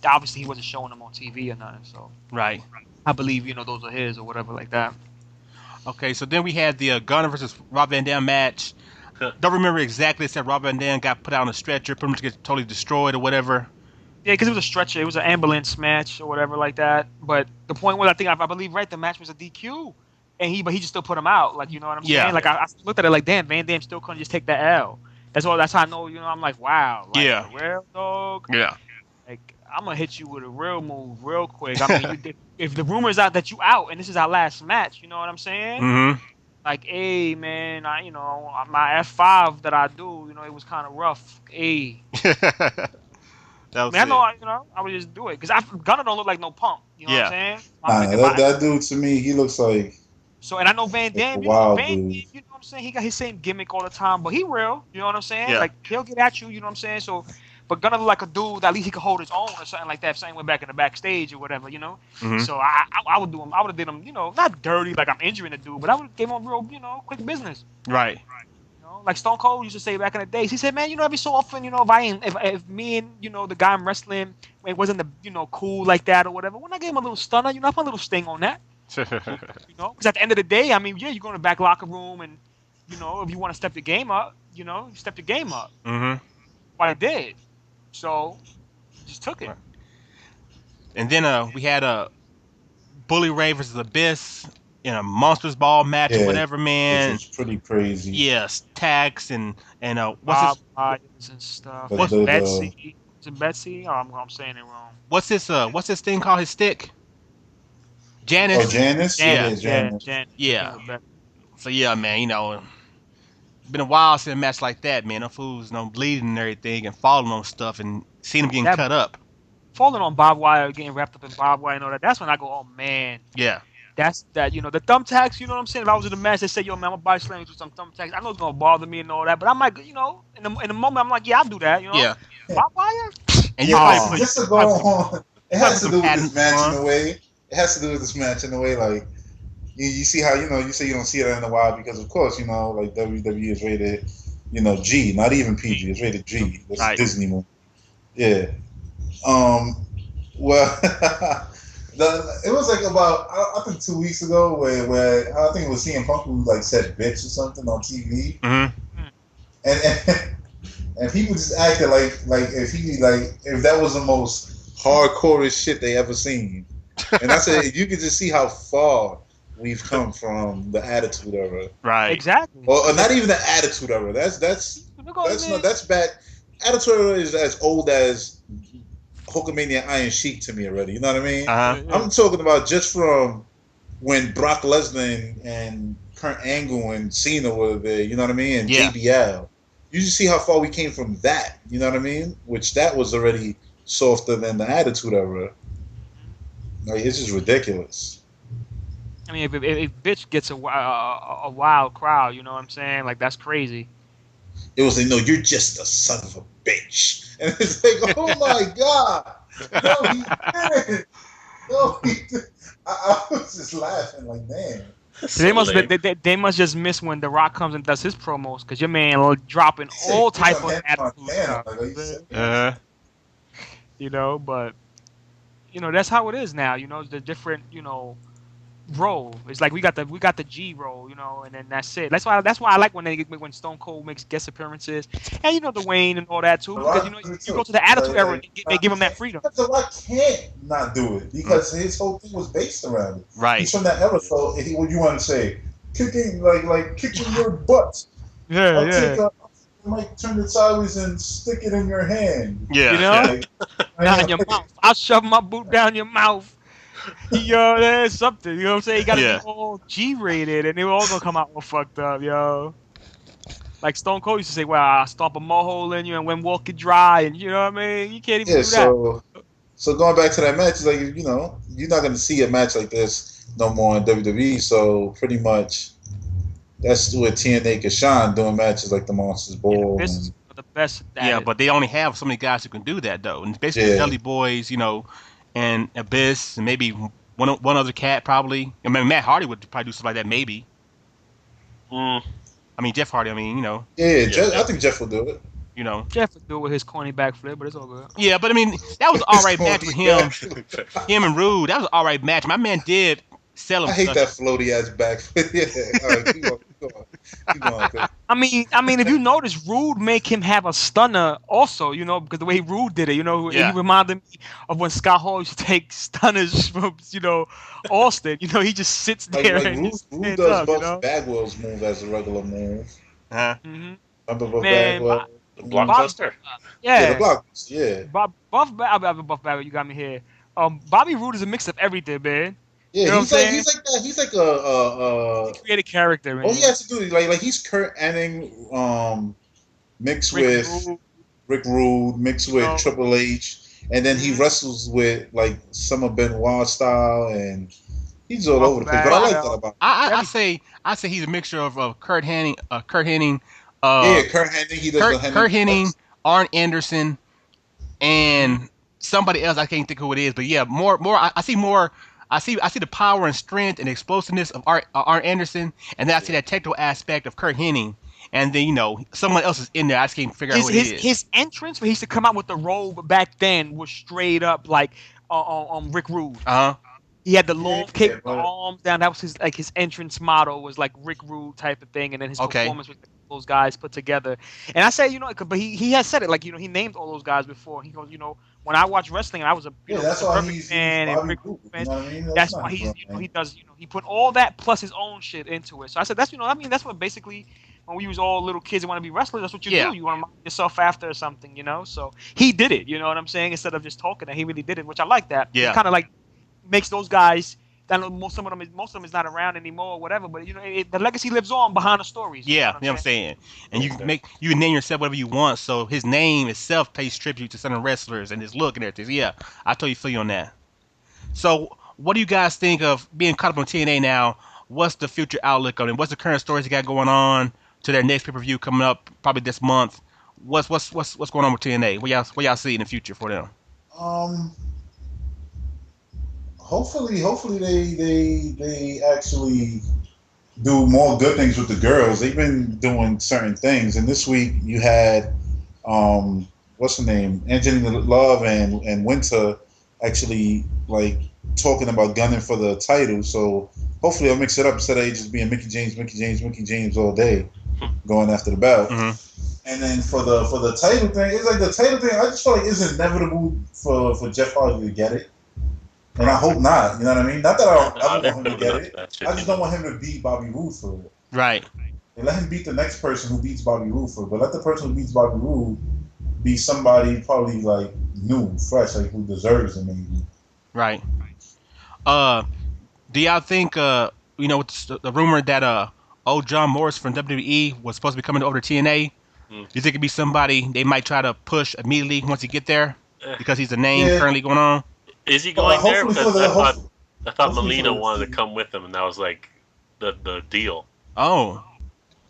obviously he wasn't showing them on TV or nothing. So Right. I believe, those are his or whatever like that. Okay, so then we had the Gunner versus Rob Van Dam match. Don't remember exactly. It said Rob Van Dam got put out on a stretcher, pretty much get totally destroyed or whatever. Yeah, because it was a stretcher. It was an ambulance match or whatever like that. But the point was, I believe, right, the match was a DQ. But he just still put him out. Like, you know what I'm Yeah. saying? Like, I looked at it like, damn, Van Dam still couldn't just take the L. That's how I know, I'm like, wow. Like, Yeah. for real, dog. Yeah. Like, I'm going to hit you with a real move real quick. I mean, if the rumor's out that you out and this is our last match, you know what I'm saying? Mm-hmm. Like, hey, man, my F5 that I do, it was kind of rough. Hey. That was I know, I would just do it. Because Gunner don't look like no punk. You know what I'm saying? That dude, to me, he looks like... So, and I know Van Dam, wild Van Dam, dude. you know what I'm saying? He got his same gimmick all the time, but he real. You know what I'm saying? Yeah. Like, he'll get at you, you know what I'm saying? So, but Gunner look like a dude that at least he could hold his own or something like that. If something went back in the backstage or whatever, Mm-hmm. So, I would do him. I would have did him, not dirty like I'm injuring the dude, but I would have gave him real, quick business. Right. Like Stone Cold used to say back in the days. He said, man, every so often, if me and, the guy I'm wrestling, it wasn't, cool like that or whatever, when I gave him a little stunner, I put a little sting on that. Because at the end of the day, I mean, yeah, you go in the back locker room and, if you want to step the game up, you step the game up. Mm-hmm. But I did. So, just took it. And then we had a Bully Ray versus Abyss in a Monsters Ball match or whatever, man. Which was pretty crazy. Yes, tags and what's Bob his Myers and stuff. What's Betsy? Is it Betsy? Oh, I'm saying it wrong. what's this thing called? His stick? Janice. Oh, Janice? Yeah. Janice. Yeah. So yeah, man, been a while since a match like that, man. No fools, bleeding and everything, and falling on stuff, and seeing them getting cut up. Falling on barbed wire, getting wrapped up in barbed wire and all that. That's when I go, oh man. Yeah. That's that, the thumbtacks, you know what I'm saying? If I was in the match, they say, yo, man, I'm gonna buy slings with some thumbtacks. I know it's gonna bother me and all that, but I'm like, in the moment, I'm like, yeah, I'll do that, Yeah. Barbed wire? And Just to go on, it has to do with this match in a way. It has to do with this match in a way, like, You see how you say you don't see it in a while because of course like WWE is rated G, not even PG. It's rated G. That's a Right. Disney movie. Yeah. Well, it was like about I think 2 weeks ago where I think it was CM Punk who like said bitch or something on TV, and and people just acted like if that was the most hardcore shit they ever seen. And I said you could just see how far we've come from the Attitude Era. Right. Exactly. Or not even the Attitude Era. That's back. Attitude Era is as old as Hulkamania Iron Sheik to me already. You know what I mean? I'm talking about just from when Brock Lesnar and Kurt Angle and Cena were there. You know what I mean? And JBL. You just see how far we came from that. You know what I mean? Which that was already softer than the Attitude Era. Like it's just ridiculous. I mean, if bitch gets a wild crowd, you know what I'm saying? Like that's crazy. It was like, no, you're just a son of a bitch, and it's like, oh my god, no, he didn't. No, he didn't. I was just laughing like, man. They must just miss when The Rock comes and does his promos because your man dropping all type of attitude stuff. You know, but that's how it is now. The different role. It's like we got the G role, and then that's it. That's why I like when Stone Cold makes guest appearances, and the Wayne and all that too, because you go to the Attitude Era, they give him that freedom. The Rock can't not do it because his whole thing was based around it. Right. He's from that era, so what you want to say? Kicking like kicking your butt. Yeah. I might turn it sideways and stick it in your hand. Yeah. Down your mouth. I'll shove my boot down your mouth. There's something, you know what I'm saying? You gotta be all G-rated, and they were all gonna come out all fucked up, yo. Like Stone Cold used to say, well, I'll stomp a hole in you and when walk it dry, and you know what I mean? You can't even do that. So going back to that match, like, you're not gonna see a match like this no more in WWE, so pretty much that's where TNA can shine, doing matches like the Monsters Ball. The best. But they only have so many guys who can do that, though. And basically, the Dudley Boys, and Abyss, and maybe one other cat, probably. I mean, Matt Hardy would probably do something like that, maybe. I mean, Jeff Hardy. I mean, Jeff, I think Jeff will do it. Jeff would do it with his corny backflip, but it's all good. Yeah, but I mean, that was an all right match with him. Him and Rude. That was an all right match. My man did sell him. I hate that floaty ass backflip. Yeah. All right, keep going. I mean, if you notice, Rude make him have a stunner also, because the way Rude did it, he reminded me of when Scott Hall used to take stunners from, Austin. He just sits there and Rude does Buff Bagwell's move as a regular move. Remember Buff Bagwell? The Blockbuster? The Blockbuster, yeah. Buff Bagwell, you got me here. Bobby Roode is a mix of everything, man. Yeah, he's like a creative character, man. All he has to do is like he's Kurt Angle mixed with Rick Rude, mixed with Triple H, and then he wrestles with like some of Benoit style, and he's all over the place. But I like that about him. I say he's a mixture of Kurt Hennig, Kurt Hennig. He does Kurt Hennig, Arn Anderson, and somebody else. I can't think who it is, but yeah, more. I see more. I see the power and strength and explosiveness of Arn Anderson, and then I see that technical aspect of Kurt Hennig, and then someone else is in there. I just can't figure out who it is. His entrance when he used to come out with the robe back then was straight up like Rick Rude. He had the long kick, the arms down. That was his entrance motto was like Rick Rude type of thing, and then his performance with those guys put together. And I say, but he has said it like he named all those guys before. He goes, when I watch wrestling, I was a perfect fan and Rick Rude fan. That's why he does he put all that plus his own shit into it. So I said that's that's what basically when we was all little kids and want to be wrestlers, that's what you do. You want to mark yourself after or something, So he did it. You know what I'm saying? Instead of just talking, he really did it, which I like that. Yeah. It kind of like makes those guys. Most of them is not around anymore or whatever, but the legacy lives on behind the stories. Yeah, you know what I'm saying. And you can name yourself whatever you want, so his name itself pays tribute to certain wrestlers and his look and everything. Yeah, I totally feel you on that. So, what do you guys think of being caught up on TNA now? What's the future outlook on it? What's the current stories they got going on to their next pay-per-view coming up probably this month? What's going on with TNA? What y'all see in the future for them? hopefully they actually do more good things with the girls. They've been doing certain things, and this week you had what's her name, Angelina Love and Winter actually like talking about gunning for the title. So hopefully I'll mix it up instead of just being Mickey James all day, going after the belt. Mm-hmm. And then for the title thing, it's like the title thing. I just feel like it's inevitable for Jeff Hardy to get it, and I hope not. You know what I mean? Not that I don't want him to get it. I just don't want him to beat Bobby Roode for it. Right. And let him beat the next person who beats Bobby Roode for it. But let the person who beats Bobby Roode be somebody probably like new, fresh, like who deserves it maybe. Right. Do y'all think with the rumor that old John Morris from WWE was supposed to be coming over to TNA? Do you think it'd be somebody they might try to push immediately once he get there because he's a name currently going on? Is he going there? Because I thought Melina wanted to season. come with him, and that was like the deal. Oh.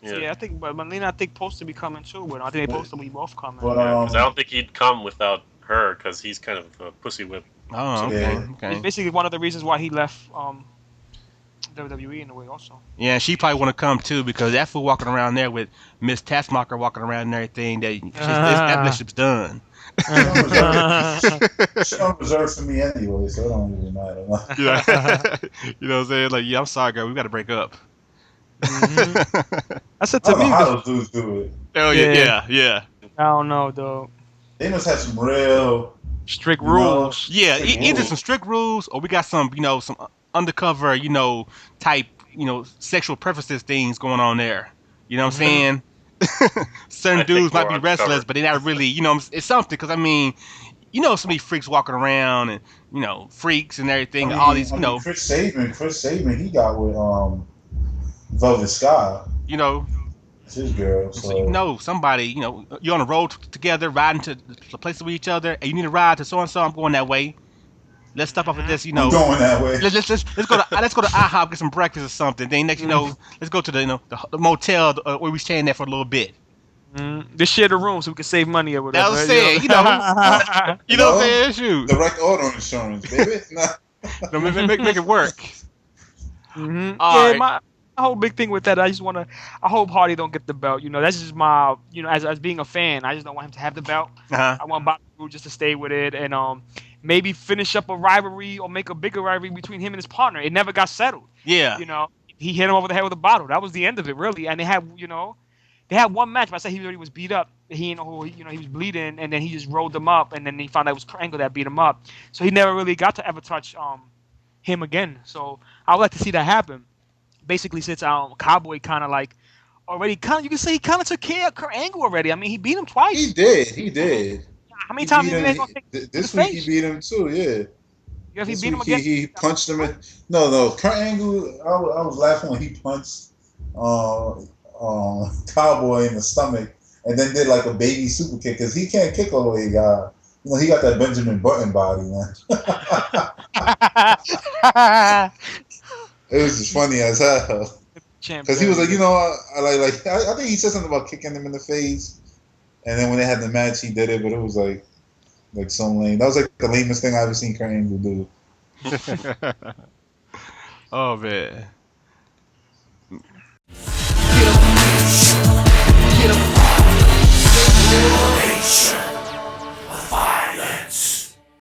Yeah, I think, but Melina, I think, supposed to be coming too. But I think they supposed to be both coming. But, Because I don't think he'd come without her, because he's kind of a pussy whip. Oh, okay. Yeah. Okay. It's basically one of the reasons why he left WWE in a way, also. Yeah, she probably want to come too because that fool walking around there with Miss Taskmaster walking around and everything. That relationship's done. She's on reserve for me anyway, so it don't really matter. Yeah. You know what I'm saying? Like, yeah, I'm sorry, girl. We got to break up. Mm-hmm. I said I to don't me, know how those dudes do it. Oh yeah. I don't know though. They must have some real Strict rules. Yeah, Strict either rules. some strict rules or we got some, some undercover, type, sexual preferences things going on there. You know what I'm saying? Certain I think dudes might more be undercover. wrestlers, but they're not really, it's something. Because, I mean, so many freaks walking around and, freaks and everything. All these, Chris Sabin, he got with Velvet Sky. It's his girl. So Somebody, you're on the road together, riding to the places with each other, and you need a ride to so and so. I'm going that way. Let's stop off at this, I'm going that way. Let's go to IHOP, get some breakfast or something. Then next, let's go to the motel where we staying there for a little bit. Just share the room so we can save money or whatever. That was saying, you know what I'm saying? Shoot, direct auto insurance, baby. make it work. Mm-hmm. All right. My whole big thing with that, I hope Hardy don't get the belt. That's just my, as being a fan, I just don't want him to have the belt. Uh-huh. I want Bobby Roode just to stay with it and maybe finish up a rivalry or make a bigger rivalry between him and his partner. It never got settled. Yeah. He hit him over the head with a bottle. That was the end of it, really. And they had one match, but I said he already was beat up. He was bleeding, and then he just rolled him up, and then he found out it was Angle that beat him up. So he never really got to ever touch him again. So I would like to see that happen. Basically, since Cowboy kind of like already you can say he kind of took care of Kurt Angle already. I mean, he beat him twice. He did. How many times did he take this week? He beat him too. Yeah. If he beat him again, he punched him. No. Kurt Angle. I was laughing when he punched Cowboy in the stomach, and then did like a baby super kick because he can't kick all the way. He got that Benjamin Button body, man. It was just funny as hell. Because he was like, I think he said something about kicking him in the face, and then when they had the match, he did it, but it was like so lame. That was like the lamest thing I ever seen Kurt Angle do. Oh man.